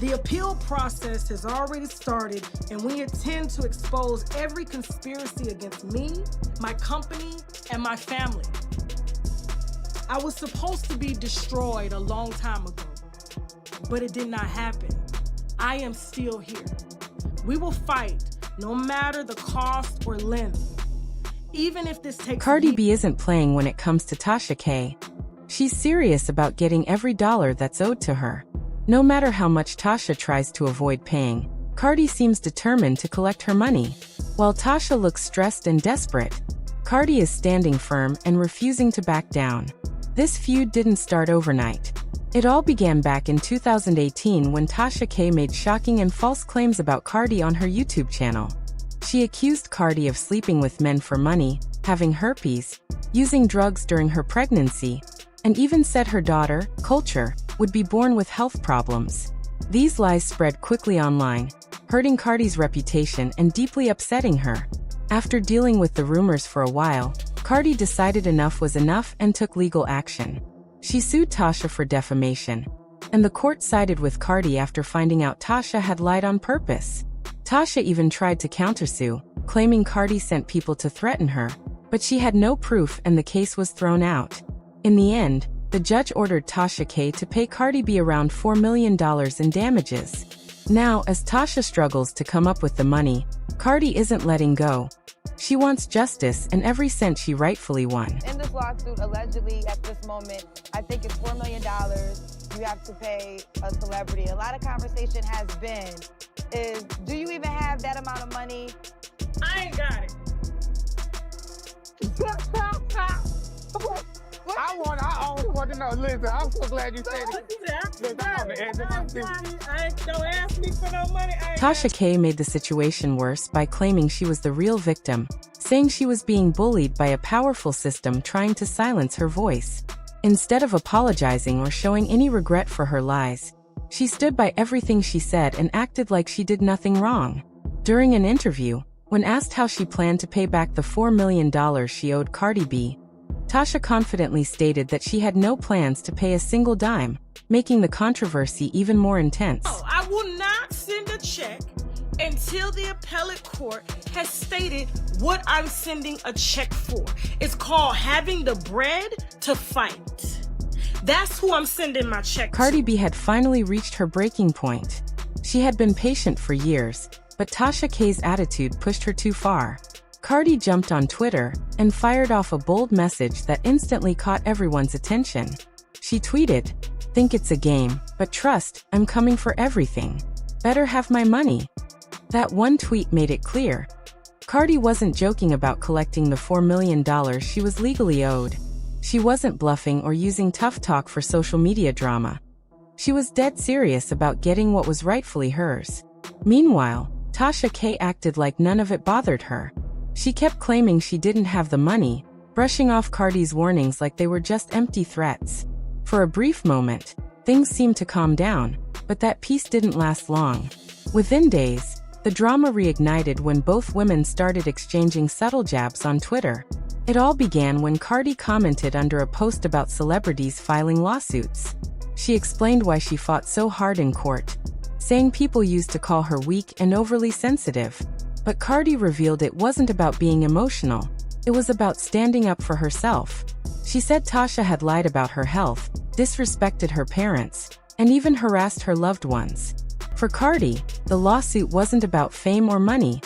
The appeal process has already started, and we intend to expose every conspiracy against me, my company, and my family. I was supposed to be destroyed a long time ago, but it did not happen. I am still here. We will fight, no matter the cost or length. Even if this takes— Cardi B isn't playing when it comes to Tasha K. She's serious about getting every dollar that's owed to her. No matter how much Tasha tries to avoid paying, Cardi seems determined to collect her money. While Tasha looks stressed and desperate, Cardi is standing firm and refusing to back down. This feud didn't start overnight. It all began back in 2018 when Tasha K made shocking and false claims about Cardi on her YouTube channel. She accused Cardi of sleeping with men for money, having herpes, using drugs during her pregnancy, and even said her daughter, Culture, would be born with health problems. These lies spread quickly online, hurting Cardi's reputation and deeply upsetting her. After dealing with the rumors for a while, Cardi decided enough was enough and took legal action. She sued Tasha for defamation, and the court sided with Cardi after finding out Tasha had lied on purpose. Tasha even tried to countersue, claiming Cardi sent people to threaten her, but she had no proof and the case was thrown out. In the end, the judge ordered Tasha K to pay Cardi B around $4 million in damages. Now, as Tasha struggles to come up with the money, Cardi isn't letting go. She wants justice and every cent she rightfully won. In this lawsuit, allegedly, at this moment, I think it's $4 million you have to pay a celebrity. A lot of conversation has been, do you even have that amount of money? I ain't got it. I always want to know. Listen, I'm so glad you said it. Listen, I'm on the edge of my seat. Don't ask me for no money. Tasha K made the situation worse by claiming she was the real victim, saying she was being bullied by a powerful system trying to silence her voice. Instead of apologizing or showing any regret for her lies, she stood by everything she said and acted like she did nothing wrong. During an interview, when asked how she planned to pay back the $4 million she owed Cardi B, Tasha confidently stated that she had no plans to pay a single dime, making the controversy even more intense. No, I will not send a check until the appellate court has stated what I'm sending a check for. It's called having the bread to fight. That's who I'm sending my check to. Cardi B had finally reached her breaking point. She had been patient for years, but Tasha K's attitude pushed her too far. Cardi jumped on Twitter and fired off a bold message that instantly caught everyone's attention. She tweeted, "Think it's a game, but trust, I'm coming for everything. Better have my money." That one tweet made it clear. Cardi wasn't joking about collecting the $4 million she was legally owed. She wasn't bluffing or using tough talk for social media drama. She was dead serious about getting what was rightfully hers. Meanwhile, Tasha K acted like none of it bothered her. She kept claiming she didn't have the money, brushing off Cardi's warnings like they were just empty threats. For a brief moment, things seemed to calm down, but that peace didn't last long. Within days, the drama reignited when both women started exchanging subtle jabs on Twitter. It all began when Cardi commented under a post about celebrities filing lawsuits. She explained why she fought so hard in court, saying people used to call her weak and overly sensitive. But Cardi revealed it wasn't about being emotional, it was about standing up for herself. She said Tasha had lied about her health, disrespected her parents, and even harassed her loved ones. For Cardi, the lawsuit wasn't about fame or money.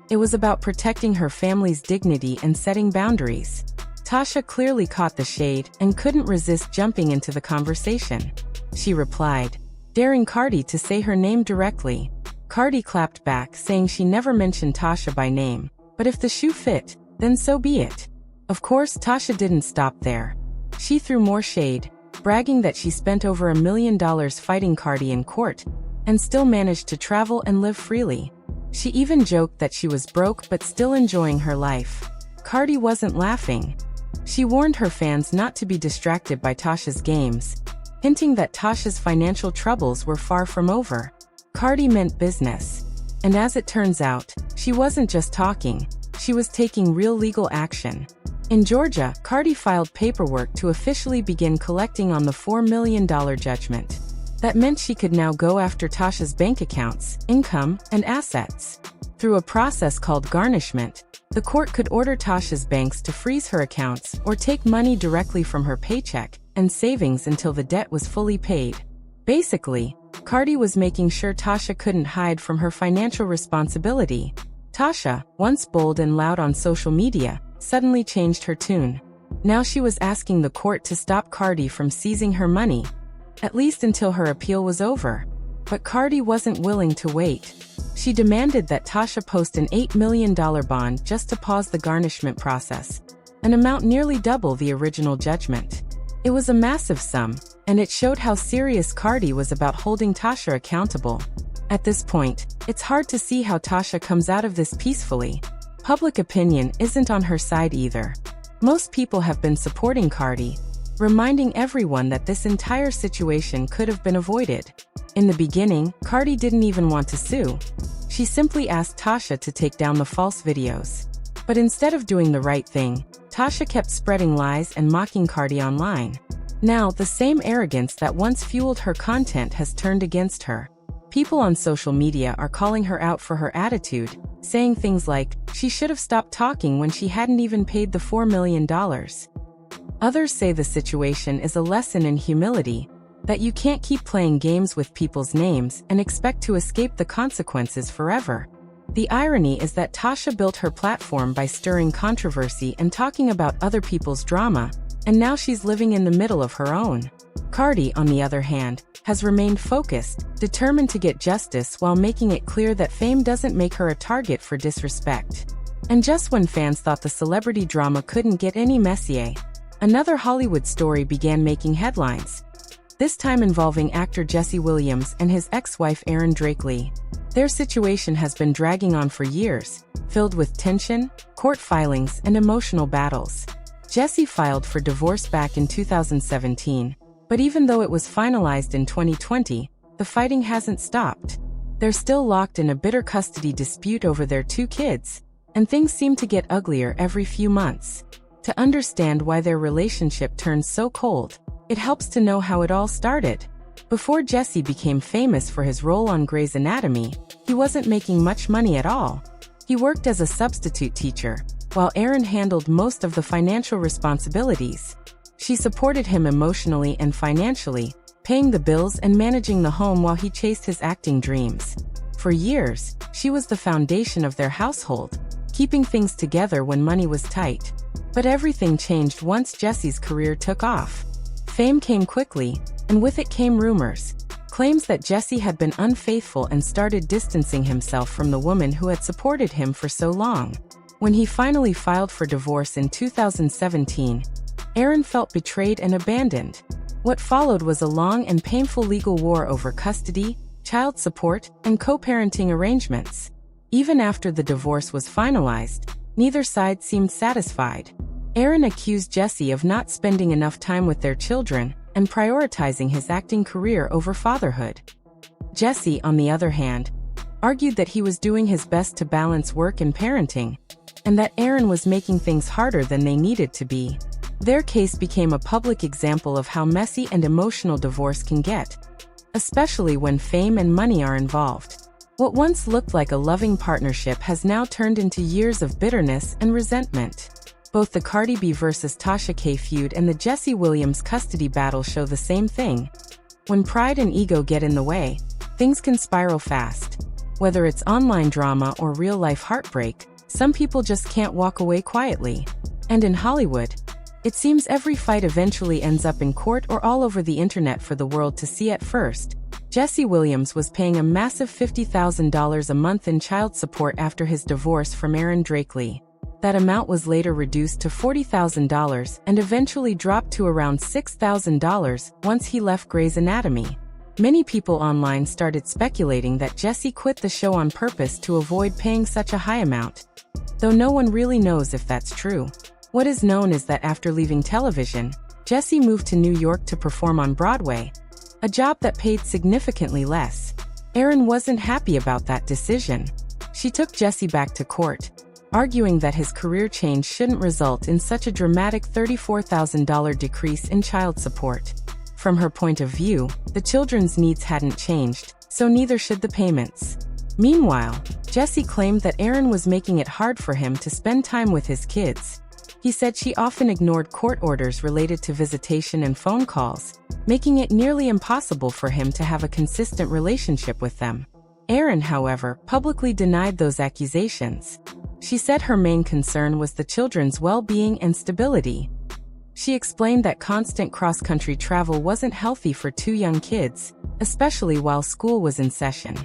It was about protecting her family's dignity and setting boundaries. Tasha clearly caught the shade and couldn't resist jumping into the conversation. She replied, daring Cardi to say her name directly. Cardi clapped back, saying she never mentioned Tasha by name, but if the shoe fit, then so be it. Of course, Tasha didn't stop there. She threw more shade, bragging that she spent over $1 million fighting Cardi in court, and still managed to travel and live freely. She even joked that she was broke but still enjoying her life. Cardi wasn't laughing. She warned her fans not to be distracted by Tasha's games, hinting that Tasha's financial troubles were far from over. Cardi meant business. And as it turns out, she wasn't just talking, she was taking real legal action. In Georgia, Cardi filed paperwork to officially begin collecting on the $4 million judgment. That meant she could now go after Tasha's bank accounts, income, and assets. Through a process called garnishment, the court could order Tasha's banks to freeze her accounts or take money directly from her paycheck and savings until the debt was fully paid. Basically, Cardi was making sure Tasha couldn't hide from her financial responsibility. Tasha, once bold and loud on social media, suddenly changed her tune. Now she was asking the court to stop Cardi from seizing her money, at least until her appeal was over. But Cardi wasn't willing to wait. She demanded that Tasha post an $8 million bond just to pause the garnishment process, an amount nearly double the original judgment. It was a massive sum, and it showed how serious Cardi was about holding Tasha accountable. At this point, it's hard to see how Tasha comes out of this peacefully. Public opinion isn't on her side either. Most people have been supporting Cardi, reminding everyone that this entire situation could have been avoided. In the beginning, Cardi didn't even want to sue. She simply asked Tasha to take down the false videos. But instead of doing the right thing, Tasha kept spreading lies and mocking Cardi online. Now, the same arrogance that once fueled her content has turned against her. People on social media are calling her out for her attitude, saying things like, she should have stopped talking when she hadn't even paid the $4 million. Others say the situation is a lesson in humility, that you can't keep playing games with people's names and expect to escape the consequences forever. The irony is that Tasha built her platform by stirring controversy and talking about other people's drama, and now she's living in the middle of her own. Cardi, on the other hand, has remained focused, determined to get justice while making it clear that fame doesn't make her a target for disrespect. And just when fans thought the celebrity drama couldn't get any messier, another Hollywood story began making headlines. This time involving actor Jessie Williams and his ex-wife Erin Lee. Their situation has been dragging on for years, filled with tension, court filings, and emotional battles. Jessie filed for divorce back in 2017, but even though it was finalized in 2020, the fighting hasn't stopped. They're still locked in a bitter custody dispute over their 2 kids, and things seem to get uglier every few months. To understand why their relationship turned so cold, it helps to know how it all started. Before Jessie became famous for his role on Grey's Anatomy, he wasn't making much money at all. He worked as a substitute teacher, while Erin handled most of the financial responsibilities. She supported him emotionally and financially, paying the bills and managing the home while he chased his acting dreams. For years, she was the foundation of their household, keeping things together when money was tight. But everything changed once Jessie's career took off. Fame came quickly, and with it came rumors, claims that Jessie had been unfaithful and started distancing himself from the woman who had supported him for so long. When he finally filed for divorce in 2017, Erin felt betrayed and abandoned. What followed was a long and painful legal war over custody, child support, and co-parenting arrangements. Even after the divorce was finalized, neither side seemed satisfied. Erin accused Jessie of not spending enough time with their children and prioritizing his acting career over fatherhood. Jessie, on the other hand, argued that he was doing his best to balance work and parenting, and that Erin was making things harder than they needed to be. Their case became a public example of how messy and emotional divorce can get, especially when fame and money are involved. What once looked like a loving partnership has now turned into years of bitterness and resentment. Both the Cardi B versus Tasha K feud and the Jessie Williams custody battle show the same thing. When pride and ego get in the way, things can spiral fast. Whether it's online drama or real-life heartbreak, some people just can't walk away quietly. And in Hollywood, it seems every fight eventually ends up in court or all over the internet for the world to see. At first, Jessie Williams was paying a massive $50,000 a month in child support after his divorce from Erin Lee. That amount was later reduced to $40,000 and eventually dropped to around $6,000 once he left Grey's Anatomy. Many people online started speculating that Jessie quit the show on purpose to avoid paying such a high amount, though no one really knows if that's true. What is known is that after leaving television, Jessie moved to New York to perform on Broadway, a job that paid significantly less. Erin wasn't happy about that decision. She took Jessie back to court, arguing that his career change shouldn't result in such a dramatic $34,000 decrease in child support. From her point of view, the children's needs hadn't changed, so neither should the payments. Meanwhile, Jessie claimed that Aaron was making it hard for him to spend time with his kids. He said she often ignored court orders related to visitation and phone calls, making it nearly impossible for him to have a consistent relationship with them. Aaron, however, publicly denied those accusations. She said her main concern was the children's well-being and stability. She explained that constant cross-country travel wasn't healthy for two young kids, especially while school was in session.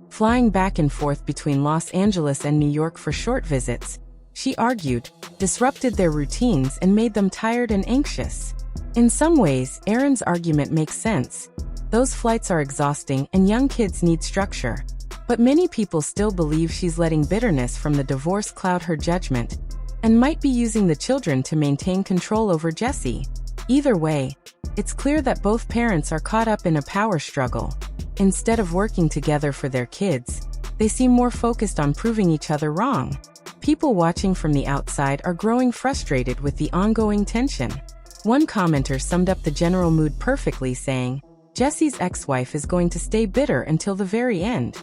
Flying back and forth between Los Angeles and New York for short visits, she argued, disrupted their routines and made them tired and anxious. In some ways, Aaron's argument makes sense. Those flights are exhausting and young kids need structure. But many people still believe she's letting bitterness from the divorce cloud her judgment, and might be using the children to maintain control over Jessie. Either way, it's clear that both parents are caught up in a power struggle. Instead of working together for their kids, they seem more focused on proving each other wrong. People watching from the outside are growing frustrated with the ongoing tension. One commenter summed up the general mood perfectly, saying, "Jessie's ex-wife is going to stay bitter until the very end."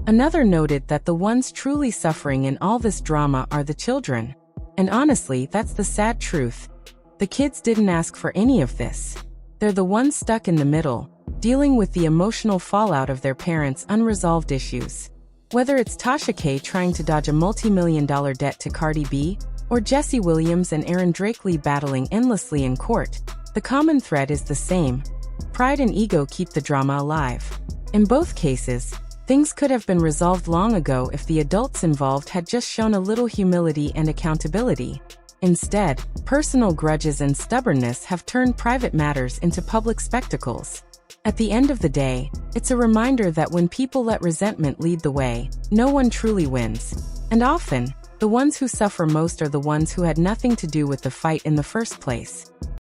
Another noted that the ones truly suffering in all this drama are the children. And honestly, that's the sad truth. The kids didn't ask for any of this. They're the ones stuck in the middle, dealing with the emotional fallout of their parents' unresolved issues. Whether it's Tasha K trying to dodge a multi-million-dollar debt to Cardi B, or Jessie Williams and Aaron Drakely battling endlessly in court, the common thread is the same. Pride and ego keep the drama alive. In both cases, things could have been resolved long ago if the adults involved had just shown a little humility and accountability. Instead, personal grudges and stubbornness have turned private matters into public spectacles. At the end of the day, it's a reminder that when people let resentment lead the way, no one truly wins. And often, the ones who suffer most are the ones who had nothing to do with the fight in the first place.